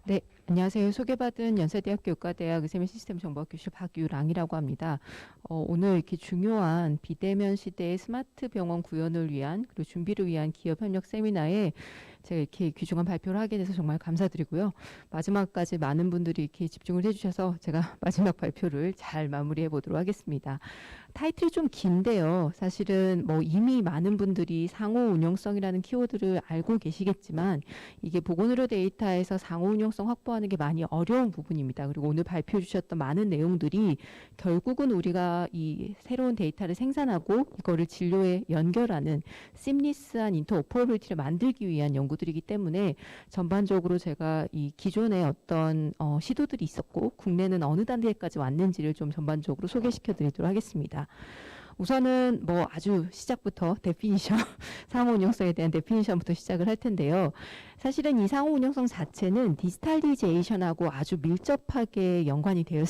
네, 안녕하세요. 소개받은 연세대학교 의과대학 의료시스템정보학교실 박유랑이라고 합니다. 오늘 이렇게 중요한 비대면 시대의 스마트 병원 구현을 위한 그리고 준비를 위한 기업 협력 세미나에 제가 이렇게 귀중한 발표를 하게 돼서 정말 감사드리고요. 마지막까지 많은 분들이 이렇게 집중을 해주셔서 제가 마지막 발표를 잘 마무리해 보도록 하겠습니다. 타이틀이 좀 긴데요. 사실은 뭐 이미 많은 분들이 상호 운용성이라는 키워드를 알고 계시겠지만 이게 보건의료 데이터에서 상호 운용성 확보하는 게 많이 어려운 부분입니다. 그리고 오늘 발표해 주셨던 많은 내용들이 결국은 우리가 이 새로운 데이터를 생산하고 이거를 진료에 연결하는 심리스한 인터오퍼러빌리티를 만들기 위한 연구들이기 때문에 전반적으로 제가 이 기존의 어떤 시도들이 있었고 국내는 어느 단계까지 왔는지를 좀 전반적으로 소개시켜 드리도록 하겠습니다. 우선은 뭐 아주 시작부터 데피니션, 상호 운용성에 대한 데피니션부터 시작을 할 텐데요. 사실은 이 상호 운용성 자체는 디지털리제이션하고 아주 밀접하게 연관이 되어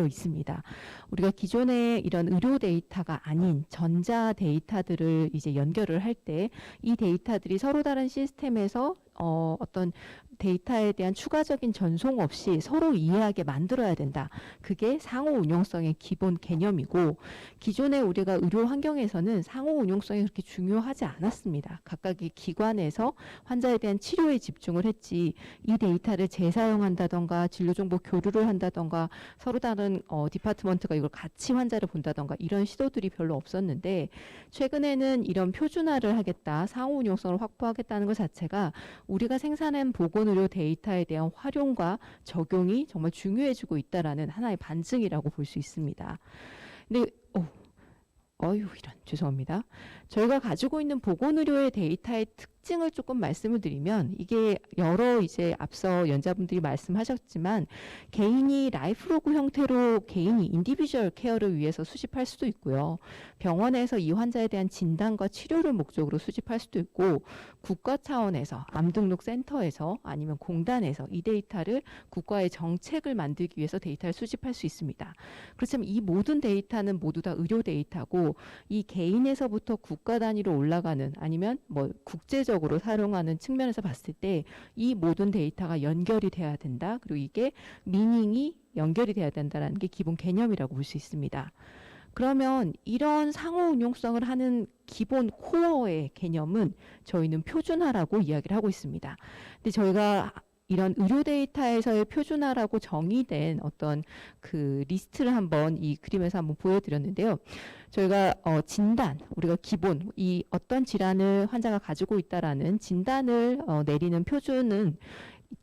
있습니다. 우리가 기존의 이런 의료 데이터가 아닌 전자 데이터들을 이제 연결을 할 때 이 데이터들이 서로 다른 시스템에서 어떤 데이터에 대한 추가적인 전송 없이 서로 이해하게 만들어야 된다. 그게 상호 운용성의 기본 개념이고 기존에 우리가 의료 환경에서는 상호 운용성이 그렇게 중요하지 않았습니다. 각각의 기관에서 환자에 대한 치료에 집중을 했지 이 데이터를 재사용한다던가 진료정보 교류를 한다던가 서로 다른 디파트먼트가 이걸 같이 환자를 본다던가 이런 시도들이 별로 없었는데 최근에는 이런 표준화를 하겠다, 상호 운용성을 확보하겠다는 것 자체가 우리가 생산한 보건의료 데이터에 대한 활용과 적용이 정말 중요해지고 있다라는 하나의 반증이라고 볼 수 있습니다. 근데 이런 죄송합니다. 저희가 가지고 있는 보건의료의 데이터의 특징을 조금 말씀을 드리면 이게 여러 이제 앞서 연자분들이 말씀하셨지만 개인이 라이프로그 형태로 개인이 인디비주얼 케어를 위해서 수집할 수도 있고요. 병원에서 이 환자에 대한 진단과 치료를 목적으로 수집할 수도 있고 국가 차원에서 암등록센터에서 아니면 공단에서 이 데이터를 국가의 정책을 만들기 위해서 데이터를 수집할 수 있습니다. 그렇지만 이 모든 데이터는 모두 다 의료 데이터고 이 개인에서부터 국가 단위로 올라가는 아니면 뭐 국제적으로 사용하는 측면에서 봤을 때 이 모든 데이터가 연결이 돼야 된다. 그리고 이게 미닝이 연결이 돼야 된다는 게 기본 개념이라고 볼 수 있습니다. 그러면 이런 상호 운용성을 하는 기본 코어의 개념은 저희는 표준화라고 이야기를 하고 있습니다. 근데 저희가 이런 의료 데이터에서의 표준화라고 정의된 어떤 그 리스트를 한번 이 그림에서 한번 보여드렸는데요. 저희가 진단, 우리가 기본 이 어떤 질환을 환자가 가지고 있다라는 진단을 내리는 표준은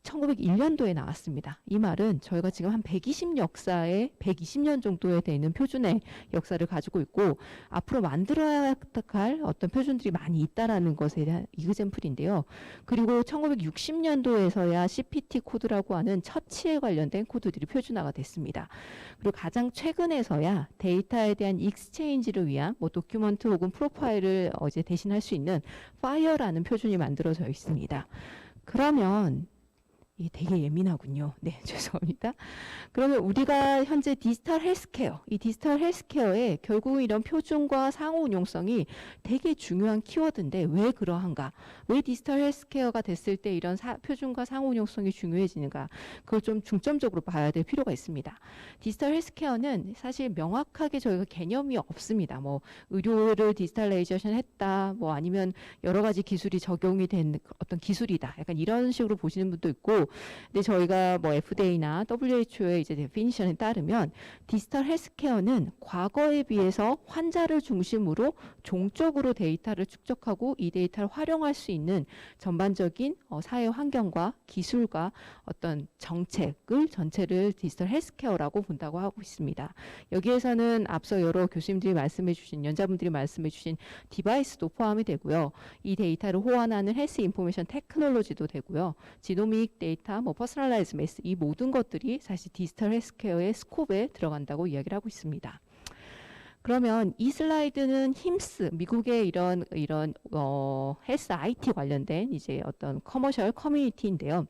1901년도에 나왔습니다. 이 말은 저희가 지금 한 120년 정도에 되는 표준의 역사를 가지고 있고 앞으로 만들어야 할 어떤 표준들이 많이 있다라는 것에 대한 이그젠플인데요. 그리고 1960년도에서야 CPT 코드라고 하는 처치에 관련된 코드들이 표준화가 됐습니다. 그리고 가장 최근에서야 데이터에 대한 익스체인지를 위한 뭐 도큐먼트 혹은 프로파일을 이제 대신할 수 있는 FHIR라는 표준이 만들어져 있습니다. 그러면 이게 되게 예민하군요. 네, 죄송합니다. 그러면 우리가 현재 디지털 헬스케어, 이 디지털 헬스케어에 결국 이런 표준과 상호 운용성이 되게 중요한 키워드인데 왜 그러한가? 왜 디지털 헬스케어가 됐을 때 이런 표준과 상호 운용성이 중요해지는가? 그걸 좀 중점적으로 봐야 될 필요가 있습니다. 디지털 헬스케어는 사실 명확하게 저희가 개념이 없습니다. 뭐 의료를 디지털라이제이션 했다, 뭐 아니면 여러 가지 기술이 적용이 된 어떤 기술이다. 약간 이런 식으로 보시는 분도 있고 근데 저희가 뭐 FDA나 WHO의 이제 데피니션에 따르면 디지털 헬스케어는 과거에 비해서 환자를 중심으로 종적으로 데이터를 축적하고 이 데이터를 활용할 수 있는 전반적인 사회 환경과 기술과 어떤 정책을 전체를 디지털 헬스케어라고 본다고 하고 있습니다. 여기에서는 앞서 여러 교수님들이 말씀해 주신 연자분들이 말씀해 주신 디바이스도 포함이 되고요. 이 데이터를 호환하는 헬스 인포메이션 테크놀로지도 되고요. 지노믹 데이터, 뭐 퍼스널라이즈 메스 이 모든 것들이 사실 디지털 헬스케어의 스콥에 들어간다고 이야기를 하고 있습니다. 그러면 이 슬라이드는 힘스 미국의 이런 헬스 IT 관련된 이제 어떤 커머셜 커뮤니티인데요.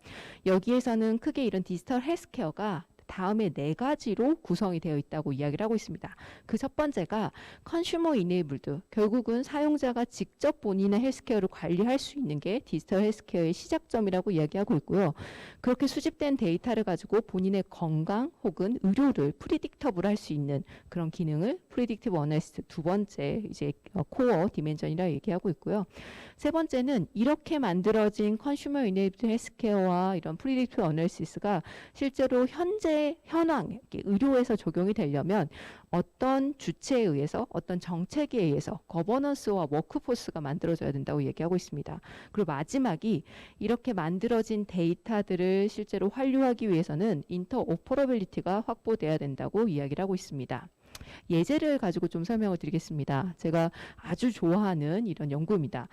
여기에서는 크게 이런 디지털 헬스케어가 다음에 네 가지로 구성이 되어 있다고 이야기를 하고 있습니다. 그 첫 번째가 컨슈머 이네이블드, 결국은 사용자가 직접 본인의 헬스케어를 관리할 수 있는 게 디지털 헬스케어의 시작점이라고 이야기하고 있고요. 그렇게 수집된 데이터를 가지고 본인의 건강 혹은 의료를 프리딕터블 할 수 있는 그런 기능을 프리딕티브 어널리시스, 두 번째 이제 코어 디멘전이라 얘기하고 있고요. 세 번째는 이렇게 만들어진 컨슈머 이네이블드 헬스케어와 이런 프리딕티브 어널리시스가 실제로 현재 현황 의료에서 적용이 되려면 어떤 주체에 의해서 어떤 정책에 의해서 거버넌스와 워크포스가 만들어져야 된다고 얘기하고 있습니다. 그리고 마지막이 이렇게 만들어진 데이터들을 실제로 환류하기 위해서는 인터오퍼러빌리티가 확보돼야 된다고 이야기를 하고 있습니다. 예제를 가지고 좀 설명을 드리겠습니다. 제가 아주 좋아하는 이런 연구입니다.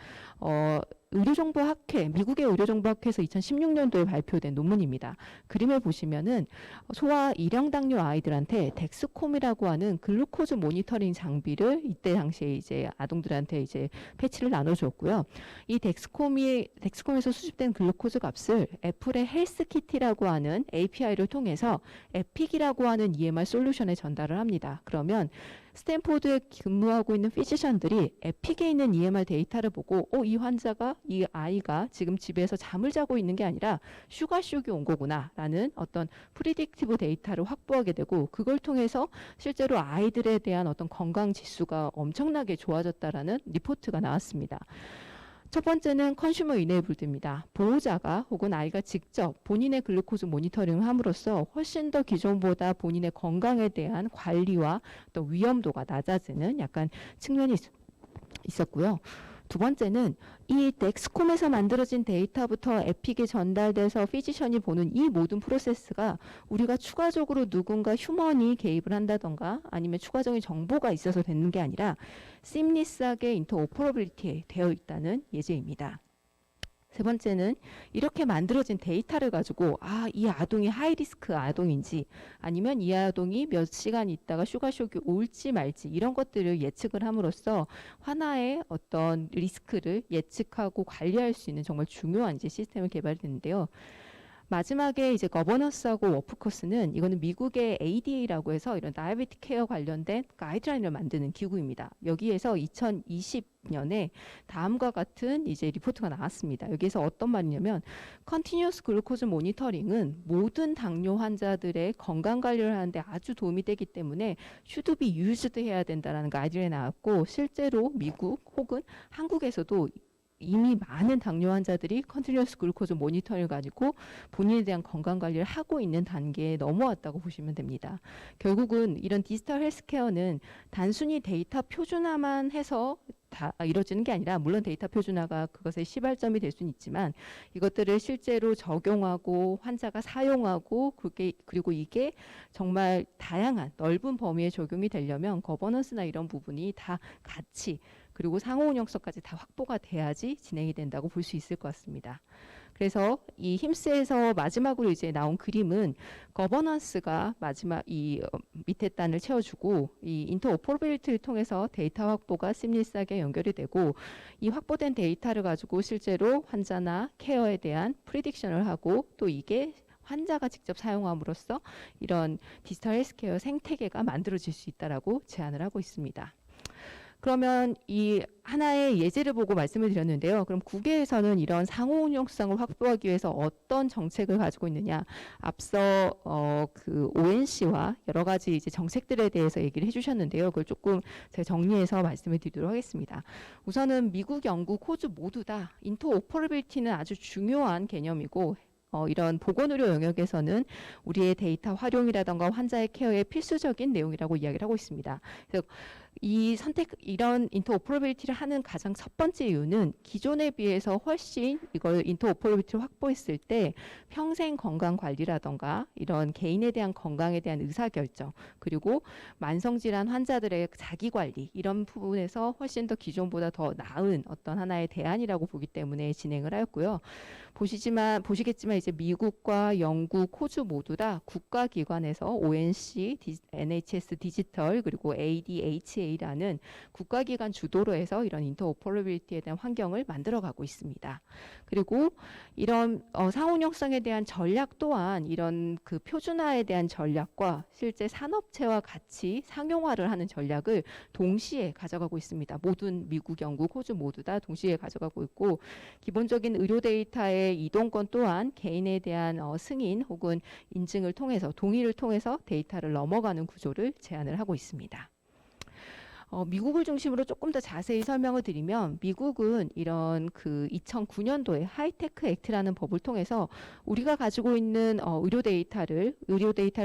의료정보학회, 미국의 의료정보학회에서 2016년도에 발표된 논문입니다. 그림을 보시면은 소아 일형 당뇨 아이들한테 덱스콤이라고 하는 글루코즈 모니터링 장비를 이때 당시에 이제 아동들한테 이제 패치를 나눠주었고요. 이 덱스콤에서 수집된 글루코즈 값을 애플의 헬스키티라고 하는 API를 통해서 에픽이라고 하는 EMR 솔루션에 전달을 합니다. 그러면 스탠포드에 근무하고 있는 피지션들이 에픽에 있는 EMR 데이터를 보고 이 환자가 이 아이가 지금 집에서 잠을 자고 있는 게 아니라 슈가쇼크 온 거구나 라는 어떤 프리딕티브 데이터를 확보하게 되고 그걸 통해서 실제로 아이들에 대한 어떤 건강 지수가 엄청나게 좋아졌다라는 리포트가 나왔습니다. 첫 번째는 컨슈머 이네이블드입니다. 보호자가 혹은 아이가 직접 본인의 글루코즈 모니터링을 함으로써 훨씬 더 기존보다 본인의 건강에 대한 관리와 또 위험도가 낮아지는 약간 측면이 있었고요. 두 번째는 이 덱스콤에서 만들어진 데이터부터 에픽에 전달돼서 피지션이 보는 이 모든 프로세스가 우리가 추가적으로 누군가 휴먼이 개입을 한다던가 아니면 추가적인 정보가 있어서 되는 게 아니라 심리스하게 인터오퍼러빌리티 되어 있다는 예제입니다. 세 번째는 이렇게 만들어진 데이터를 가지고 이 아동이 하이리스크 아동인지 아니면 이 아동이 몇 시간 있다가 슈가쇼크 올지 말지 이런 것들을 예측을 함으로써 하나의 어떤 리스크를 예측하고 관리할 수 있는 정말 중요한 이제 시스템을 개발했는데요. 마지막에 이제 거버넌스하고 워크포스는 이거는 미국의 ADA라고 해서 이런 다이어베틱 케어 관련된 가이드라인을 만드는 기구입니다. 여기에서 2020년에 다음과 같은 이제 리포트가 나왔습니다. 여기에서 어떤 말이냐면 컨티뉴어스 글루코즈 모니터링은 모든 당뇨 환자들의 건강 관리를 하는데 아주 도움이 되기 때문에 should be used 해야 된다라는 가이드라인이 나왔고 실제로 미국 혹은 한국에서도 이미 많은 당뇨 환자들이 컨티뉴어스 글루코즈 모니터링을 가지고 본인에 대한 건강 관리를 하고 있는 단계에 넘어왔다고 보시면 됩니다. 결국은 이런 디지털 헬스케어는 단순히 데이터 표준화만 해서 다 이루어지는 게 아니라 물론 데이터 표준화가 그것의 시발점이 될 수는 있지만 이것들을 실제로 적용하고 환자가 사용하고 그리고 이게 정말 다양한 넓은 범위에 적용이 되려면 거버넌스나 이런 부분이 다 같이 그리고 상호 운영성까지 다 확보가 돼야지 진행이 된다고 볼 수 있을 것 같습니다. 그래서 이 힘스에서 마지막으로 이제 나온 그림은 거버넌스가 마지막 밑에 단을 채워주고 이 인터오퍼러빌리티를 통해서 데이터 확보가 심리스하게 연결이 되고 이 확보된 데이터를 가지고 실제로 환자나 케어에 대한 프리딕션을 하고 또 이게 환자가 직접 사용함으로써 이런 디지털 헬스케어 생태계가 만들어질 수 있다라고 제안을 하고 있습니다. 그러면 이 하나의 예제를 보고 말씀을 드렸는데요. 그럼 국외에서는 이런 상호 운용성을 확보하기 위해서 어떤 정책을 가지고 있느냐? 앞서 그 ONC와 여러 가지 이제 정책들에 대해서 얘기를 해주셨는데요. 그걸 조금 제가 정리해서 말씀을 드리도록 하겠습니다. 우선은 미국, 영국, 호주 모두 다 인터오퍼러빌리티는 아주 중요한 개념이고 이런 보건의료 영역에서는 우리의 데이터 활용이라던가 환자의 케어에 필수적인 내용이라고 이야기를 하고 있습니다. 그래서 이런 인터오퍼러빌리티를 하는 가장 첫 번째 이유는 기존에 비해서 훨씬 이걸 인터오퍼러빌리티를 확보했을 때 평생 건강 관리라던가 이런 개인에 대한 건강에 대한 의사결정 그리고 만성질환 환자들의 자기 관리 이런 부분에서 훨씬 더 기존보다 더 나은 어떤 하나의 대안이라고 보기 때문에 진행을 하였고요. 보시겠지만 이제 이제 미국과 영국, 호주 모두 다 국가기관에서 ONC, NHS 디지털 그리고 ADHA라는 국가기관 주도로 해서 이런 인터오퍼러빌리티에 대한 환경을 만들어가고 있습니다. 그리고 이런 상호형성에 대한 전략 또한 이런 그 표준화에 대한 전략과 실제 산업체와 같이 상용화를 하는 전략을 동시에 가져가고 있습니다. 모든 미국, 영국, 호주 모두 다 동시에 가져가고 있고 기본적인 의료 데이터의 이동권 또한 개인에 대한 승인 혹은 인증을 통해서 동의를 통해서 데이터를 넘어가는 구조를 제안을 하고 있습니다. 미국을 중심으로 조금 더 자세히 설명을 드리면 미국은 이런 그 2009년도에 하이테크 액트라는 법을 통해서 우리가 가지고 있는 의료 데이터를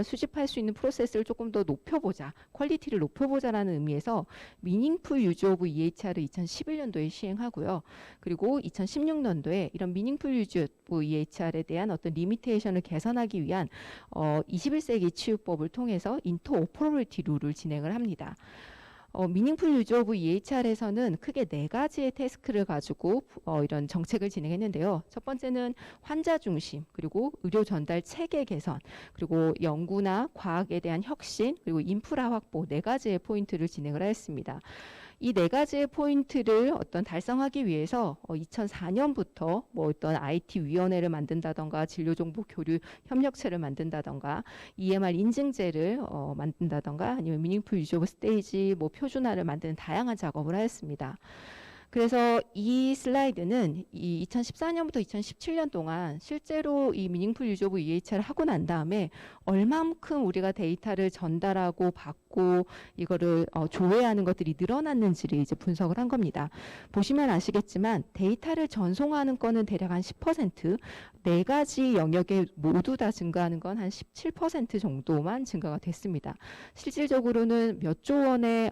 수집할 수 있는 프로세스를 조금 더 높여보자, 퀄리티를 높여보자라는 의미에서 미닝풀 유즈 오브 EHR을 2011년도에 시행하고요. 그리고 2016년도에 이런 미닝풀 유즈 오브 EHR에 대한 어떤 리미테이션을 개선하기 위한 21세기 치유법을 통해서 인터오퍼러빌리티 룰을 진행을 합니다. 미닝풀 유즈 오브 EHR에서는 크게 4가지의 태스크를 가지고 이런 정책을 진행했는데요. 첫 번째는 환자 중심, 그리고 의료 전달 체계 개선, 그리고 연구나 과학에 대한 혁신, 그리고 인프라 확보 4가지의 포인트를 진행을 하였습니다. 이 4가지의 포인트를 달성하기 위해서 2004년부터 어떤 IT 위원회를 만든다던가 진료정보 교류 협력체를 만든다던가 EMR 인증제를 만든다던가 아니면 미닝풀 유즈 오브 스테이지 표준화를 만드는 다양한 작업을 하였습니다. 그래서 이 슬라이드는 이 2014년부터 2017년 동안 실제로 이 미닝풀 유즈 오브 EHR을 하고 난 다음에 얼만큼 우리가 데이터를 전달하고 받고 이거를 조회하는 것들이 늘어났는지를 이제 분석을 한 겁니다. 보시면 아시겠지만 데이터를 전송하는 거는 대략 한 10%, 4가지 영역에 모두 다 증가하는 건 한 17% 정도만 증가가 됐습니다. 실질적으로는 몇 조 원의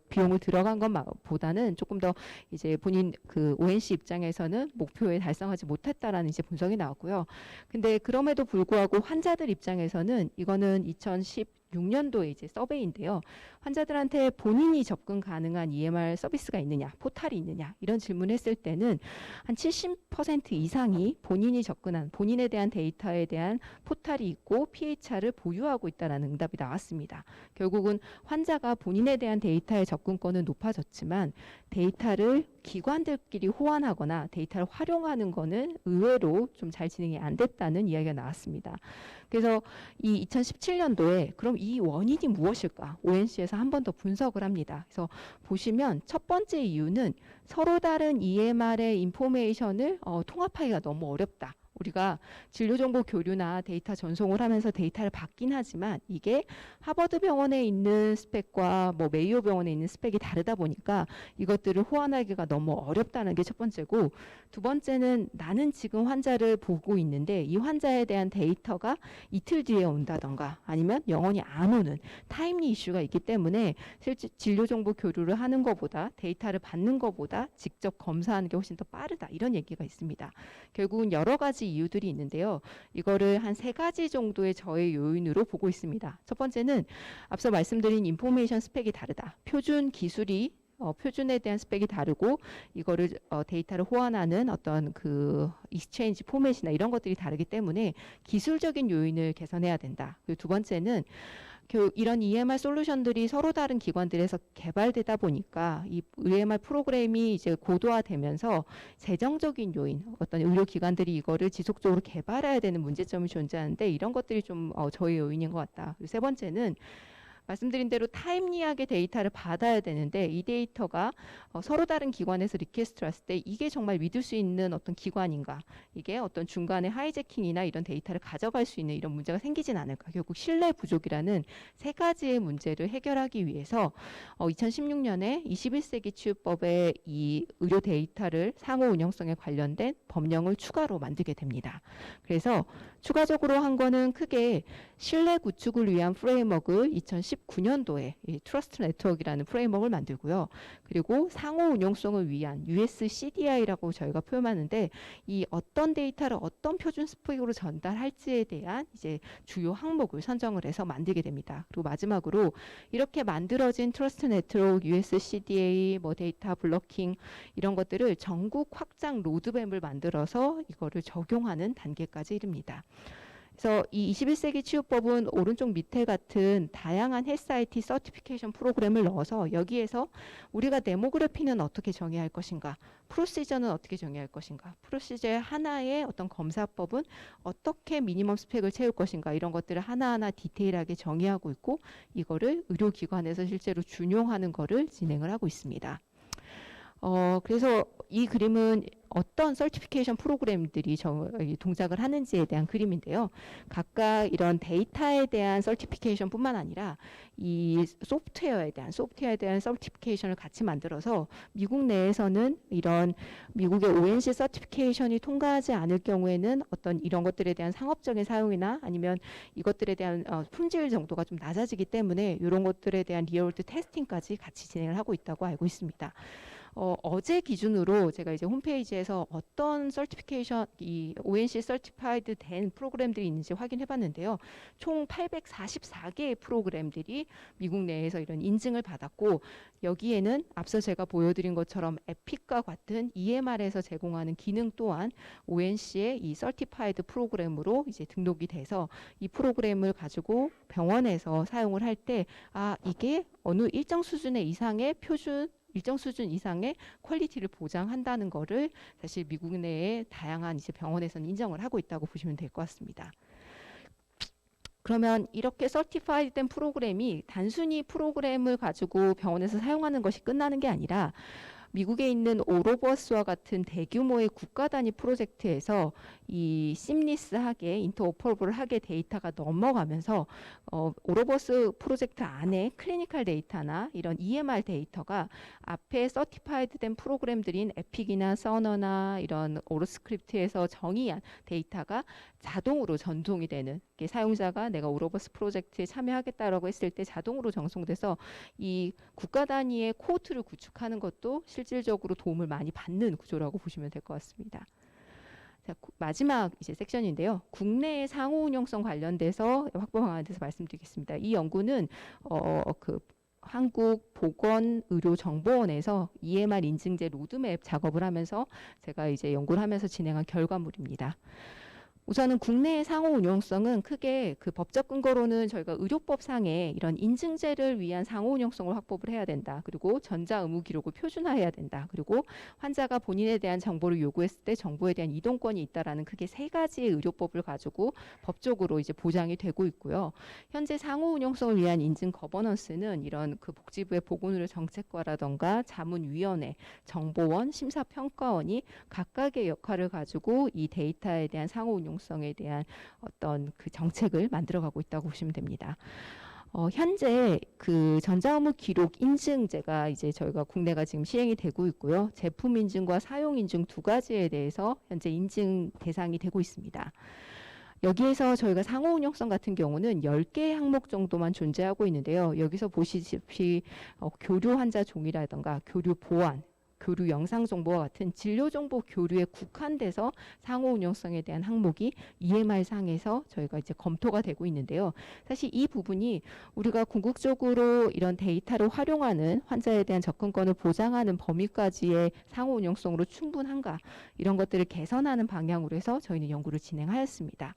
비용을 들어간 것보다는 조금 더 이제 본인 그 ONC 입장에서는 목표에 달성하지 못했다라는 이제 분석이 나왔고요. 근데 그럼에도 불구하고 환자들 입장에서는 이거는 2016년도에 이제 서베이인데요. 환자들한테 본인이 접근 가능한 EMR 서비스가 있느냐, 포탈이 있느냐 이런 질문을 했을 때는 한 70% 이상이 본인이 접근한 본인에 대한 데이터에 대한 포탈이 있고 PHR을 보유하고 있다는 응답이 나왔습니다. 결국은 환자가 본인에 대한 데이터의 접근권은 높아졌지만 데이터를 기관들끼리 호환하거나 데이터를 활용하는 거는 의외로 좀 잘 진행이 안 됐다는 이야기가 나왔습니다. 그래서 이 2017년도에 그럼 이 원인이 무엇일까? ONC에서 한 번 더 분석을 합니다. 그래서 보시면 첫 번째 이유는 서로 다른 EMR의 인포메이션을 통합하기가 너무 어렵다. 우리가 진료정보 교류나 데이터 전송을 하면서 데이터를 받긴 하지만 이게 하버드 병원에 있는 스펙과 메이오 병원에 있는 스펙이 다르다 보니까 이것들을 호환하기가 너무 어렵다는 게 첫 번째고, 두 번째는 나는 지금 환자를 보고 있는데 이 환자에 대한 데이터가 이틀 뒤에 온다던가 아니면 영원히 안 오는 타임리 이슈가 있기 때문에 실제 진료정보 교류를 하는 것보다 데이터를 받는 것보다 직접 검사하는 게 훨씬 더 빠르다, 이런 얘기가 있습니다. 결국은 여러 가지 이유들이 있는데요. 이거를 한 3가지 정도의 저의 요인으로 보고 있습니다. 첫 번째는 앞서 말씀드린 인포메이션 스펙이 다르다. 표준 기술이 표준에 대한 스펙이 다르고 이거를 데이터를 호환하는 어떤 그 익스체인지 포맷이나 이런 것들이 다르기 때문에 기술적인 요인을 개선해야 된다. 그리고 두 번째는 이런 EMR 솔루션들이 서로 다른 기관들에서 개발되다 보니까 이 EMR 프로그램이 이제 고도화되면서 재정적인 요인, 어떤 의료기관들이 이거를 지속적으로 개발해야 되는 문제점이 존재하는데 이런 것들이 좀 저의 요인인 것 같다. 그리고 세 번째는 말씀드린 대로 타임리하게 데이터를 받아야 되는데 이 데이터가 서로 다른 기관에서 리퀘스트를 왔을 때 이게 정말 믿을 수 있는 어떤 기관인가, 이게 어떤 중간에 하이제킹이나 이런 데이터를 가져갈 수 있는 이런 문제가 생기진 않을까. 결국 신뢰 부족이라는 3가지의 문제를 해결하기 위해서 2016년에 21세기 치유법에 이 의료 데이터를 상호 운영성에 관련된 법령을 추가로 만들게 됩니다. 그래서 추가적으로 한 거는 크게 신뢰 구축을 위한 프레임워크를 2010 2019년도에 이 트러스트 네트워크라는 프레임워크를 만들고요. 그리고 상호 운용성을 위한 USCDI라고 저희가 표현하는데 이 어떤 데이터를 어떤 표준 스펙으로 전달할지에 대한 이제 주요 항목을 선정을 해서 만들게 됩니다. 그리고 마지막으로 이렇게 만들어진 트러스트 네트워크, USCDA, 뭐 데이터 블로킹 이런 것들을 전국 확장 로드맵을 만들어서 이거를 적용하는 단계까지 이릅니다. 그래서 이 21세기 치유법은 오른쪽 밑에 같은 다양한 헬스 IT 서티피케이션 프로그램을 넣어서 여기에서 우리가 데모그래피는 어떻게 정의할 것인가, 프로시저는 어떻게 정의할 것인가, 프로시저의 하나의 어떤 검사법은 어떻게 미니멈 스펙을 채울 것인가 이런 것들을 하나하나 디테일하게 정의하고 있고 이거를 의료기관에서 실제로 준용하는 거를 진행을 하고 있습니다. 그래서 이 그림은 어떤 서티피케이션 프로그램들이 동작을 하는지에 대한 그림인데요. 각각 이런 데이터에 대한 서티피케이션뿐만 아니라 이 소프트웨어에 대한 서티피케이션을 같이 만들어서 미국 내에서는 이런 미국의 ONC 서티피케이션이 통과하지 않을 경우에는 어떤 이런 것들에 대한 상업적인 사용이나 아니면 이것들에 대한 품질 정도가 좀 낮아지기 때문에 이런 것들에 대한 리얼월드 테스팅까지 같이 진행을 하고 있다고 알고 있습니다. 어제 기준으로 제가 이제 홈페이지에서 어떤 서티피케이션, 이 ONC 서티파이드 된 프로그램들이 있는지 확인해 봤는데요. 총 844개의 프로그램들이 미국 내에서 이런 인증을 받았고 여기에는 앞서 제가 보여드린 것처럼 에픽과 같은 EMR에서 제공하는 기능 또한 ONC의 이 서티파이드 프로그램으로 이제 등록이 돼서 이 프로그램을 가지고 병원에서 사용을 할 때 이게 어느 일정 수준 이상의 퀄리티를 보장한다는 거를 사실 미국 내의 다양한 이제 병원에서는 인정을 하고 있다고 보시면 될 것 같습니다. 그러면 이렇게 서티파이드된 프로그램이 단순히 프로그램을 가지고 병원에서 사용하는 것이 끝나는 게 아니라 미국에 있는 오로버스와 같은 대규모의 국가 단위 프로젝트에서 이 심리스하게 인터오퍼러블하게 데이터가 넘어가면서 오로버스 프로젝트 안에 클리니컬 데이터나 이런 EMR 데이터가 앞에 서티파이드된 프로그램들인 에픽이나 서너나 이런 오로스크립트에서 정의한 데이터가 자동으로 전송이 되는 사용자가 내가 오로버스 프로젝트에 참여하겠다라고 했을 때 자동으로 전송돼서 이 국가 단위의 코드를 구축하는 것도 실질적으로 도움을 많이 받는 구조라고 보시면 될 것 같습니다. 자, 마지막 이제 섹션인데요. 국내의 상호 운용성 관련돼서 확보 방안에 대해서 말씀드리겠습니다. 이 연구는 한국보건의료정보원에서 EMR 인증제 로드맵 작업을 하면서 제가 이제 연구를 하면서 진행한 결과물입니다. 우선은 국내의 상호 운용성은 크게 그 법적 근거로는 저희가 의료법상에 이런 인증제를 위한 상호 운용성을 확보를 해야 된다. 그리고 전자 의무 기록을 표준화해야 된다. 그리고 환자가 본인에 대한 정보를 요구했을 때 정보에 대한 이동권이 있다라는 크게 세 가지의 의료법을 가지고 법적으로 이제 보장이 되고 있고요. 현재 상호 운용성을 위한 인증 거버넌스는 이런 그 복지부의 보건의료 정책과라던가 자문위원회, 정보원, 심사평가원이 각각의 역할을 가지고 이 데이터에 대한 상호 운용 성에 대한 어떤 그 정책을 만들어가고 있다고 보시면 됩니다. 현재 그 전자의무 기록 인증제가 이제 저희가 국내가 지금 시행이 되고 있고요. 제품 인증과 사용 인증 두 가지에 대해서 현재 인증 대상이 되고 있습니다. 여기에서 저희가 상호 운용성 같은 경우는 10개 항목 정도만 존재하고 있는데요. 여기서 보시다시피 교류 환자 종이라든가 교류 보안, 교류 영상 정보와 같은 진료 정보 교류에 국한돼서 상호 운용성에 대한 항목이 EMR 상에서 저희가 이제 검토가 되고 있는데요. 사실 이 부분이 우리가 궁극적으로 이런 데이터를 활용하는 환자에 대한 접근권을 보장하는 범위까지의 상호 운용성으로 충분한가 이런 것들을 개선하는 방향으로 해서 저희는 연구를 진행하였습니다.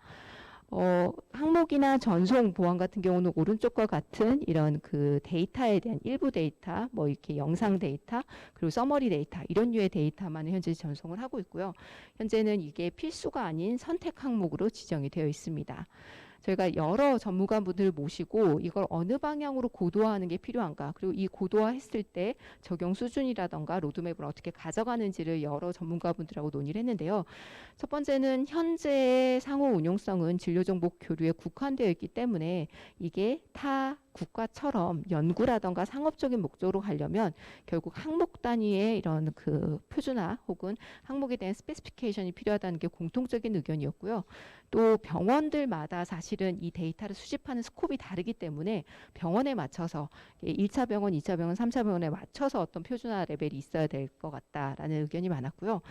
항목이나 전송 보안 같은 경우는 오른쪽과 같은 이런 그 데이터에 대한 일부 데이터, 뭐 이렇게 영상 데이터, 그리고 서머리 데이터 이런 류의 데이터만 현재 전송을 하고 있고요. 현재는 이게 필수가 아닌 선택 항목으로 지정이 되어 있습니다. 저희가 여러 전문가분들 모시고 이걸 어느 방향으로 고도화하는 게 필요한가, 그리고 이 고도화했을 때 적용 수준이라던가 로드맵을 어떻게 가져가는지를 여러 전문가분들하고 논의를 했는데요. 첫 번째는 현재의 상호 운용성은 진료정보 교류에 국한되어 있기 때문에 이게 타 국가처럼 연구라던가 상업적인 목적으로 가려면 결국 항목 단위의 이런 그 표준화 혹은 항목에 대한 스페시피케이션이 필요하다는 게 공통적인 의견이었고요. 또 병원들마다 사실은 이 데이터를 수집하는 스콥이 다르기 때문에 병원에 맞춰서 1차 병원, 2차 병원, 3차 병원에 맞춰서 어떤 표준화 레벨이 있어야 될 것 같다라는 의견이 많았고요.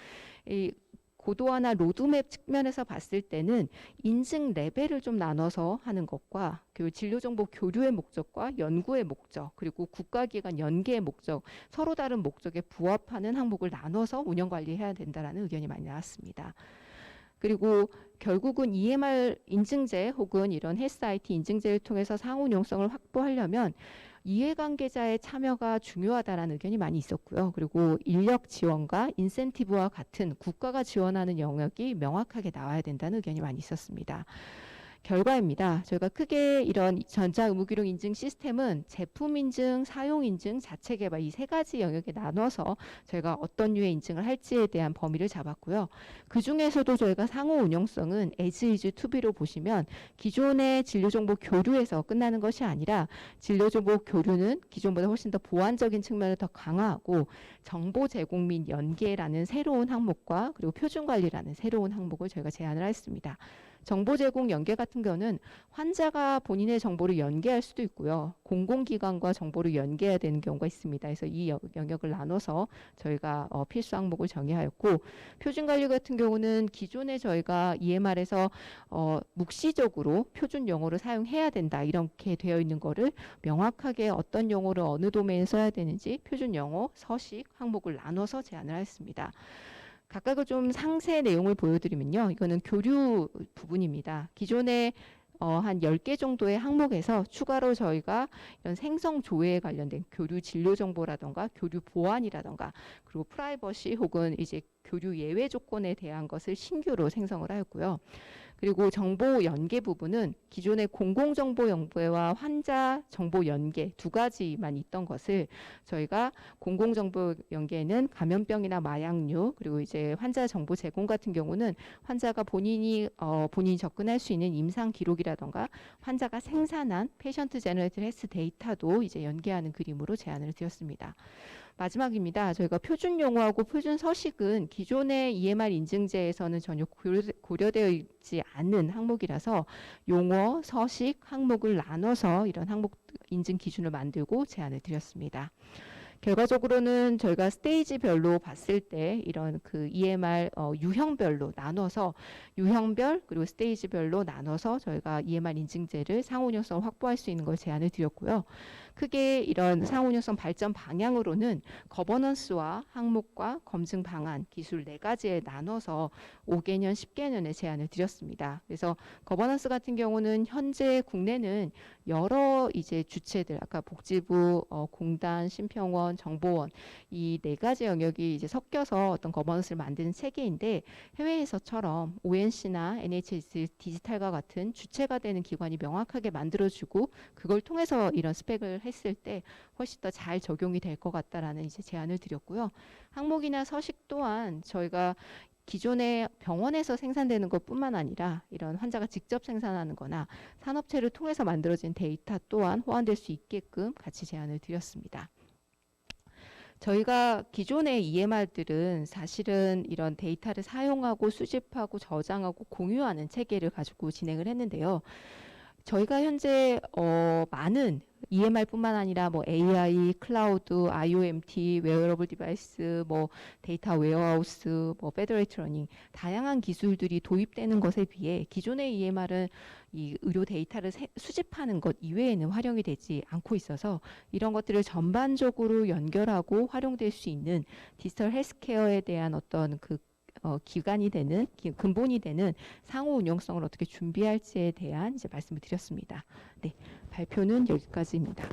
이 고도화나 로드맵 측면에서 봤을 때는 인증 레벨을 좀 나눠서 하는 것과 그 진료정보 교류의 목적과 연구의 목적 그리고 국가기관 연계의 목적 서로 다른 목적에 부합하는 항목을 나눠서 운영관리해야 된다는 의견이 많이 나왔습니다. 그리고 결국은 EMR 인증제 혹은 이런 헬스 IT 인증제를 통해서 상호 운용성을 확보하려면 이해관계자의 참여가 중요하다라는 의견이 많이 있었고요. 그리고 인력 지원과 인센티브와 같은 국가가 지원하는 영역이 명확하게 나와야 된다는 의견이 많이 있었습니다. 결과입니다. 저희가 크게 이런 전자의무기록 인증 시스템은 제품 인증, 사용 인증, 자체 개발 이 세 가지 영역에 나눠서 저희가 어떤 류의 인증을 할지에 대한 범위를 잡았고요. 그 중에서도 저희가 상호 운영성은 as is to be로 보시면 기존의 진료정보 교류에서 끝나는 것이 아니라 진료정보 교류는 기존보다 훨씬 더 보완적인 측면을 더 강화하고 정보 제공 및 연계라는 새로운 항목과 그리고 표준 관리라는 새로운 항목을 저희가 제안을 했습니다. 정보 제공 연계 같은 경우는 환자가 본인의 정보를 연계할 수도 있고요. 공공기관과 정보를 연계해야 되는 경우가 있습니다. 그래서 이 영역을 나눠서 저희가 필수 항목을 정의하였고 표준관리 같은 경우는 기존에 저희가 EMR에서 묵시적으로 표준 용어를 사용해야 된다 이렇게 되어 있는 거를 명확하게 어떤 용어를 어느 도메인에 써야 되는지 표준 용어, 서식 항목을 나눠서 제안을 했습니다. 각각을 좀 상세 내용을 보여드리면요. 이거는 교류 부분입니다. 기존에 한 10개 정도의 항목에서 추가로 저희가 이런 생성 조회에 관련된 교류 진료 정보라던가 교류 보안이라던가 그리고 프라이버시 혹은 이제 교류 예외 조건에 대한 것을 신규로 생성을 하였고요. 그리고 정보 연계 부분은 기존의 공공정보 연계와 환자 정보 연계 두 가지만 있던 것을 저희가 공공정보 연계에는 감염병이나 마약류 그리고 이제 환자 정보 제공 같은 경우는 환자가 본인이 접근할 수 있는 임상 기록이라던가 환자가 생산한 페이션트 제너레이티드 헬스 데이터도 이제 연계하는 그림으로 제안을 드렸습니다. 마지막입니다. 저희가 표준 용어하고 표준 서식은 기존의 EMR 인증제에서는 전혀 고려되어 있지 않은 항목이라서 용어, 서식, 항목을 나눠서 이런 항목 인증 기준을 만들고 제안을 드렸습니다. 결과적으로는 저희가 스테이지별로 봤을 때 이런 그 EMR 유형별로 나눠서 유형별 그리고 스테이지별로 나눠서 저희가 EMR 인증제를 상호 운영성을 확보할 수 있는 걸 제안을 드렸고요. 크게 이런 상호 운영성 발전 방향으로는 거버넌스와 항목과 검증 방안, 기술 네 가지에 나눠서 5개년, 10개년의 제안을 드렸습니다. 그래서 거버넌스 같은 경우는 현재 국내는 여러 이제 주체들 아까 복지부, 공단, 심평원, 정보원 이 네 가지 영역이 이제 섞여서 어떤 거버넌스를 만드는 체계인데 해외에서처럼 ONC나 NHS 디지털과 같은 주체가 되는 기관이 명확하게 만들어주고 그걸 통해서 이런 스펙을 했을 때 훨씬 더 잘 적용이 될 것 같다라는 이제 제안을 드렸고요. 항목이나 서식 또한 저희가 기존에 병원에서 생산되는 것뿐만 아니라 이런 환자가 직접 생산하는 거나 산업체를 통해서 만들어진 데이터 또한 호환될 수 있게끔 같이 제안을 드렸습니다. 저희가 기존의 EMR들은 사실은 이런 데이터를 사용하고 수집하고 저장하고 공유하는 체계를 가지고 진행을 했는데요. 저희가 현재 많은 EMR뿐만 아니라 뭐 AI, 클라우드, IoMT, 웨어러블 디바이스, 뭐 데이터 웨어하우스, 뭐 페더레이트 러닝 다양한 기술들이 도입되는 것에 비해 기존의 EMR은 이 의료 데이터를 수집하는 것 이외에는 활용이 되지 않고 있어서 이런 것들을 전반적으로 연결하고 활용될 수 있는 디지털 헬스케어에 대한 어떤 그 기반이 되는 근본이 되는 상호 운용성을 어떻게 준비할지에 대한 이제 말씀을 드렸습니다. 네, 발표는 여기까지입니다.